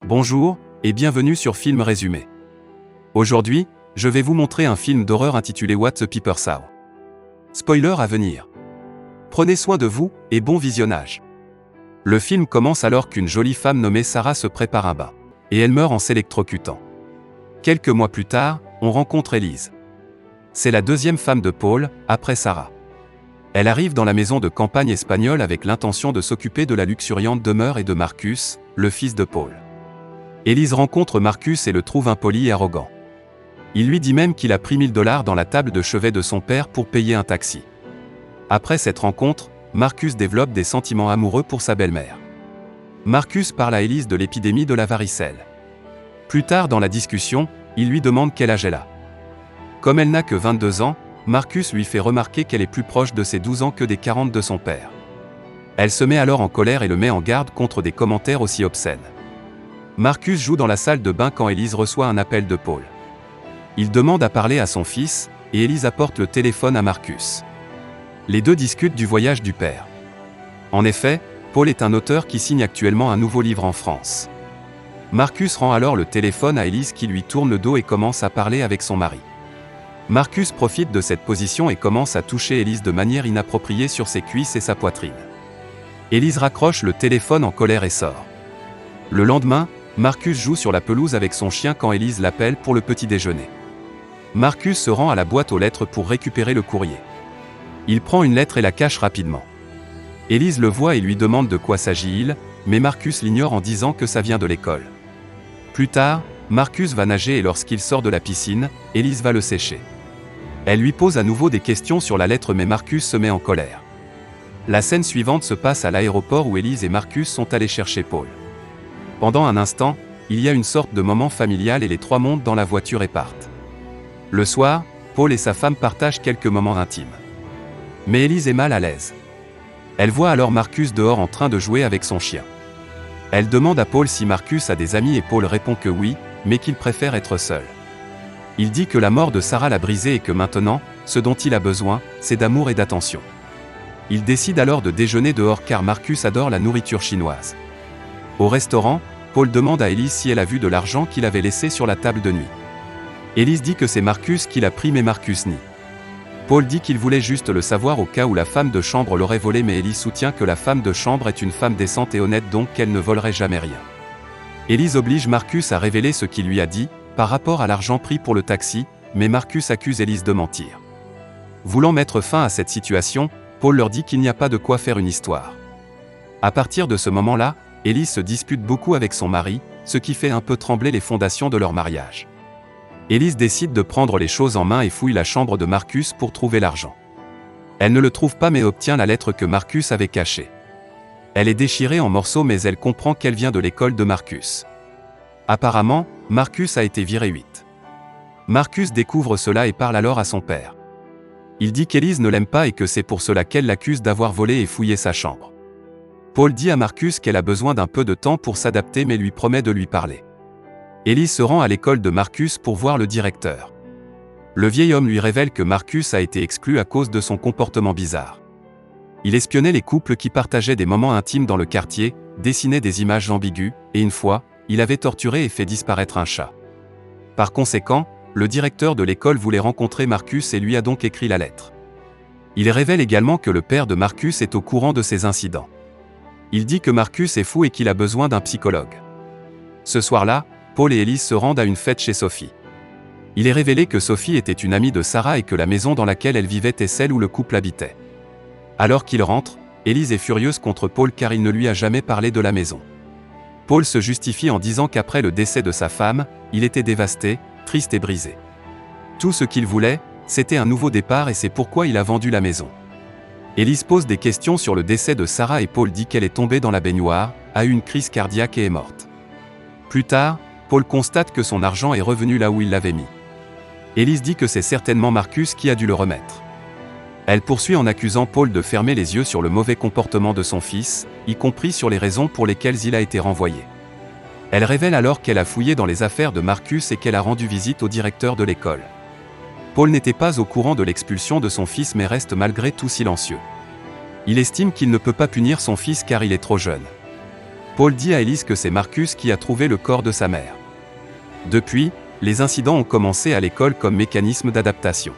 Bonjour, et bienvenue sur Film Résumé. Aujourd'hui, je vais vous montrer un film d'horreur intitulé What the Pepper Saw. Spoiler à venir. Prenez soin de vous, et bon visionnage. Le film commence alors qu'une jolie femme nommée Sarah se prépare un bain. Et elle meurt en s'électrocutant. Quelques mois plus tard, on rencontre Elise. C'est la deuxième femme de Paul, après Sarah. Elle arrive dans la maison de campagne espagnole avec l'intention de s'occuper de la luxuriante demeure et de Marcus, le fils de Paul. Elise rencontre Marcus et le trouve impoli et arrogant. Il lui dit même qu'il a pris $1000 dans la table de chevet de son père pour payer un taxi. Après cette rencontre, Marcus développe des sentiments amoureux pour sa belle-mère. Marcus parle à Elise de l'épidémie de la varicelle. Plus tard dans la discussion, il lui demande quel âge elle a. Comme elle n'a que 22 ans, Marcus lui fait remarquer qu'elle est plus proche de ses 12 ans que des 40 de son père. Elle se met alors en colère et le met en garde contre des commentaires aussi obscènes. Marcus joue dans la salle de bain quand Elise reçoit un appel de Paul. Il demande à parler à son fils, et Elise apporte le téléphone à Marcus. Les deux discutent du voyage du père. En effet, Paul est un auteur qui signe actuellement un nouveau livre en France. Marcus rend alors le téléphone à Elise qui lui tourne le dos et commence à parler avec son mari. Marcus profite de cette position et commence à toucher Elise de manière inappropriée sur ses cuisses et sa poitrine. Elise raccroche le téléphone en colère et sort. Le lendemain, Marcus joue sur la pelouse avec son chien quand Elise l'appelle pour le petit déjeuner. Marcus se rend à la boîte aux lettres pour récupérer le courrier. Il prend une lettre et la cache rapidement. Elise le voit et lui demande de quoi s'agit-il, mais Marcus l'ignore en disant que ça vient de l'école. Plus tard, Marcus va nager et lorsqu'il sort de la piscine, Elise va le sécher. Elle lui pose à nouveau des questions sur la lettre mais Marcus se met en colère. La scène suivante se passe à l'aéroport où Elise et Marcus sont allés chercher Paul. Pendant un instant, il y a une sorte de moment familial et les trois montent dans la voiture et partent. Le soir, Paul et sa femme partagent quelques moments intimes. Mais Elise est mal à l'aise. Elle voit alors Marcus dehors en train de jouer avec son chien. Elle demande à Paul si Marcus a des amis et Paul répond que oui, mais qu'il préfère être seul. Il dit que la mort de Sarah l'a brisé et que maintenant, ce dont il a besoin, c'est d'amour et d'attention. Il décide alors de déjeuner dehors car Marcus adore la nourriture chinoise. Au restaurant, Paul demande à Elise si elle a vu de l'argent qu'il avait laissé sur la table de nuit. Elise dit que c'est Marcus qui l'a pris mais Marcus nie. Paul dit qu'il voulait juste le savoir au cas où la femme de chambre l'aurait volé mais Elise soutient que la femme de chambre est une femme décente et honnête donc qu'elle ne volerait jamais rien. Elise oblige Marcus à révéler ce qu'il lui a dit, par rapport à l'argent pris pour le taxi, mais Marcus accuse Elise de mentir. Voulant mettre fin à cette situation, Paul leur dit qu'il n'y a pas de quoi faire une histoire. À partir de ce moment-là, Elise se dispute beaucoup avec son mari, ce qui fait un peu trembler les fondations de leur mariage. Elise décide de prendre les choses en main et fouille la chambre de Marcus pour trouver l'argent. Elle ne le trouve pas mais obtient la lettre que Marcus avait cachée. Elle est déchirée en morceaux mais elle comprend qu'elle vient de l'école de Marcus. Apparemment, Marcus a été viré 8. Marcus découvre cela et parle alors à son père. Il dit qu'Elise ne l'aime pas et que c'est pour cela qu'elle l'accuse d'avoir volé et fouillé sa chambre. Paul dit à Marcus qu'elle a besoin d'un peu de temps pour s'adapter mais lui promet de lui parler. Elise se rend à l'école de Marcus pour voir le directeur. Le vieil homme lui révèle que Marcus a été exclu à cause de son comportement bizarre. Il espionnait les couples qui partageaient des moments intimes dans le quartier, dessinait des images ambiguës, et une fois, il avait torturé et fait disparaître un chat. Par conséquent, le directeur de l'école voulait rencontrer Marcus et lui a donc écrit la lettre. Il révèle également que le père de Marcus est au courant de ces incidents. Il dit que Marcus est fou et qu'il a besoin d'un psychologue. Ce soir-là, Paul et Elise se rendent à une fête chez Sophie. Il est révélé que Sophie était une amie de Sarah et que la maison dans laquelle elle vivait est celle où le couple habitait. Alors qu'il rentre, Elise est furieuse contre Paul car il ne lui a jamais parlé de la maison. Paul se justifie en disant qu'après le décès de sa femme, il était dévasté, triste et brisé. Tout ce qu'il voulait, c'était un nouveau départ et c'est pourquoi il a vendu la maison. Elise pose des questions sur le décès de Sarah et Paul dit qu'elle est tombée dans la baignoire, a eu une crise cardiaque et est morte. Plus tard, Paul constate que son argent est revenu là où il l'avait mis. Elise dit que c'est certainement Marcus qui a dû le remettre. Elle poursuit en accusant Paul de fermer les yeux sur le mauvais comportement de son fils, y compris sur les raisons pour lesquelles il a été renvoyé. Elle révèle alors qu'elle a fouillé dans les affaires de Marcus et qu'elle a rendu visite au directeur de l'école. Paul n'était pas au courant de l'expulsion de son fils mais reste malgré tout silencieux. Il estime qu'il ne peut pas punir son fils car il est trop jeune. Paul dit à Elise que c'est Marcus qui a trouvé le corps de sa mère. Depuis, les incidents ont commencé à l'école comme mécanisme d'adaptation.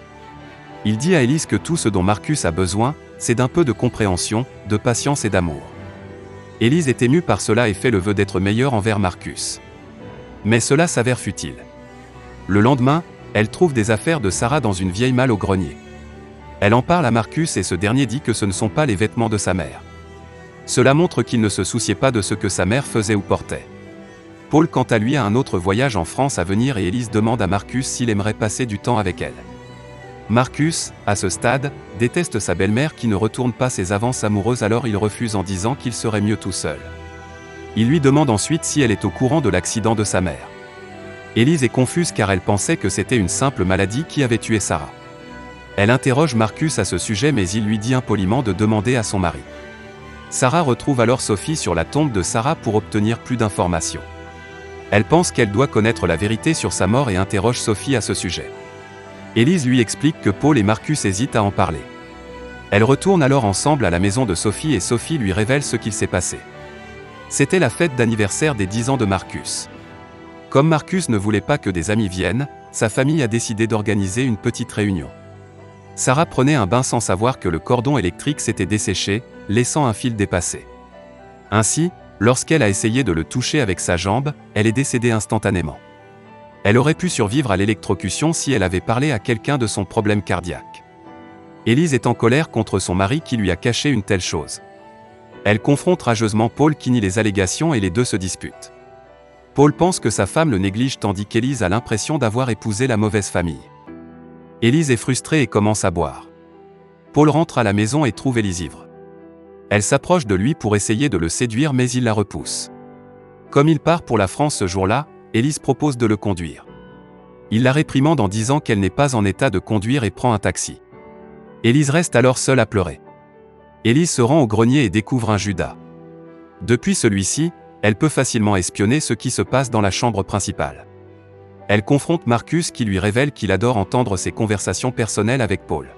Il dit à Elise que tout ce dont Marcus a besoin, c'est d'un peu de compréhension, de patience et d'amour. Elise est émue par cela et fait le vœu d'être meilleure envers Marcus. Mais cela s'avère futile. Le lendemain, elle trouve des affaires de Sarah dans une vieille malle au grenier. Elle en parle à Marcus et ce dernier dit que ce ne sont pas les vêtements de sa mère. Cela montre qu'il ne se souciait pas de ce que sa mère faisait ou portait. Paul quant à lui a un autre voyage en France à venir et Elise demande à Marcus s'il aimerait passer du temps avec elle. Marcus, à ce stade, déteste sa belle-mère qui ne retourne pas ses avances amoureuses, alors il refuse en disant qu'il serait mieux tout seul. Il lui demande ensuite si elle est au courant de l'accident de sa mère. Elise est confuse car elle pensait que c'était une simple maladie qui avait tué Sarah. Elle interroge Marcus à ce sujet mais il lui dit impoliment de demander à son mari. Sarah retrouve alors Sophie sur la tombe de Sarah pour obtenir plus d'informations. Elle pense qu'elle doit connaître la vérité sur sa mort et interroge Sophie à ce sujet. Elise lui explique que Paul et Marcus hésitent à en parler. Elle retourne alors ensemble à la maison de Sophie et Sophie lui révèle ce qu'il s'est passé. C'était la fête d'anniversaire des 10 ans de Marcus. Comme Marcus ne voulait pas que des amis viennent, sa famille a décidé d'organiser une petite réunion. Sarah prenait un bain sans savoir que le cordon électrique s'était desséché, laissant un fil dépassé. Ainsi, lorsqu'elle a essayé de le toucher avec sa jambe, elle est décédée instantanément. Elle aurait pu survivre à l'électrocution si elle avait parlé à quelqu'un de son problème cardiaque. Elise est en colère contre son mari qui lui a caché une telle chose. Elle confronte rageusement Paul qui nie les allégations et les deux se disputent. Paul pense que sa femme le néglige tandis qu'Elise a l'impression d'avoir épousé la mauvaise famille. Elise est frustrée et commence à boire. Paul rentre à la maison et trouve Elise ivre. Elle s'approche de lui pour essayer de le séduire mais il la repousse. Comme il part pour la France ce jour-là, Elise propose de le conduire. Il la réprimande en disant qu'elle n'est pas en état de conduire et prend un taxi. Elise reste alors seule à pleurer. Elise se rend au grenier et découvre un Judas. Depuis celui-ci, elle peut facilement espionner ce qui se passe dans la chambre principale. Elle confronte Marcus qui lui révèle qu'il adore entendre ses conversations personnelles avec Paul.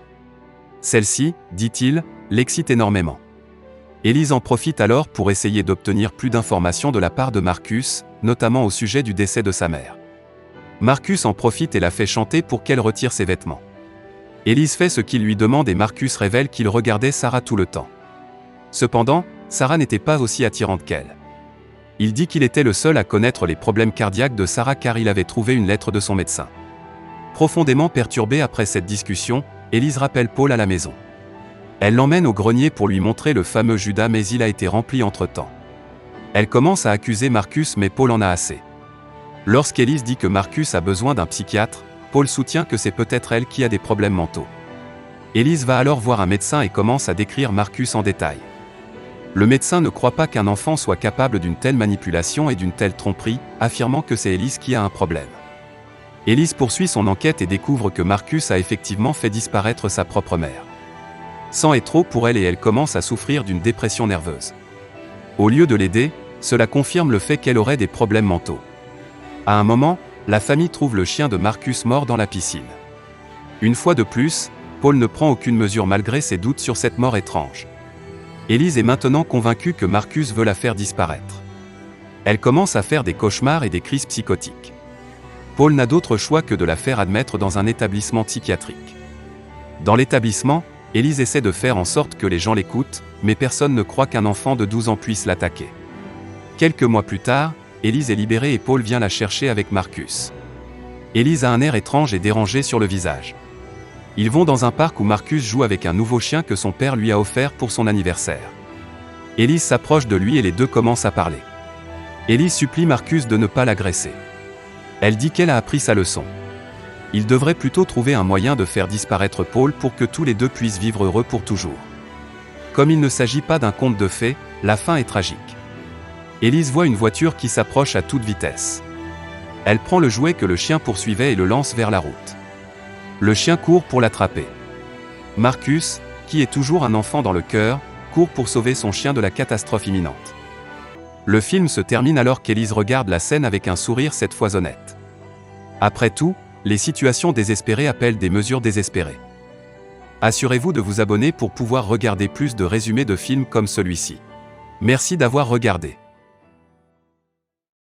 Celle-ci, dit-il, l'excite énormément. Elise en profite alors pour essayer d'obtenir plus d'informations de la part de Marcus, notamment au sujet du décès de sa mère. Marcus en profite et la fait chanter pour qu'elle retire ses vêtements. Elise fait ce qu'il lui demande et Marcus révèle qu'il regardait Sarah tout le temps. Cependant, Sarah n'était pas aussi attirante qu'elle. Il dit qu'il était le seul à connaître les problèmes cardiaques de Sarah car il avait trouvé une lettre de son médecin. Profondément perturbée après cette discussion, Elise rappelle Paul à la maison. Elle l'emmène au grenier pour lui montrer le fameux Judas mais il a été rempli entre-temps. Elle commence à accuser Marcus mais Paul en a assez. Lorsqu'Elise dit que Marcus a besoin d'un psychiatre, Paul soutient que c'est peut-être elle qui a des problèmes mentaux. Elise va alors voir un médecin et commence à décrire Marcus en détail. Le médecin ne croit pas qu'un enfant soit capable d'une telle manipulation et d'une telle tromperie, affirmant que c'est Elise qui a un problème. Elise poursuit son enquête et découvre que Marcus a effectivement fait disparaître sa propre mère. C'en est trop pour elle et elle commence à souffrir d'une dépression nerveuse. Au lieu de l'aider, cela confirme le fait qu'elle aurait des problèmes mentaux. À un moment, la famille trouve le chien de Marcus mort dans la piscine. Une fois de plus, Paul ne prend aucune mesure malgré ses doutes sur cette mort étrange. Elise est maintenant convaincue que Marcus veut la faire disparaître. Elle commence à faire des cauchemars et des crises psychotiques. Paul n'a d'autre choix que de la faire admettre dans un établissement psychiatrique. Dans l'établissement, Elise essaie de faire en sorte que les gens l'écoutent, mais personne ne croit qu'un enfant de 12 ans puisse l'attaquer. Quelques mois plus tard, Elise est libérée et Paul vient la chercher avec Marcus. Elise a un air étrange et dérangé sur le visage. Ils vont dans un parc où Marcus joue avec un nouveau chien que son père lui a offert pour son anniversaire. Elise s'approche de lui et les deux commencent à parler. Elise supplie Marcus de ne pas l'agresser. Elle dit qu'elle a appris sa leçon. Il devrait plutôt trouver un moyen de faire disparaître Paul pour que tous les deux puissent vivre heureux pour toujours. Comme il ne s'agit pas d'un conte de fées, la fin est tragique. Elise voit une voiture qui s'approche à toute vitesse. Elle prend le jouet que le chien poursuivait et le lance vers la route. Le chien court pour l'attraper. Marcus, qui est toujours un enfant dans le cœur, court pour sauver son chien de la catastrophe imminente. Le film se termine alors qu'Elise regarde la scène avec un sourire cette fois honnête. Après tout, les situations désespérées appellent des mesures désespérées. Assurez-vous de vous abonner pour pouvoir regarder plus de résumés de films comme celui-ci. Merci d'avoir regardé.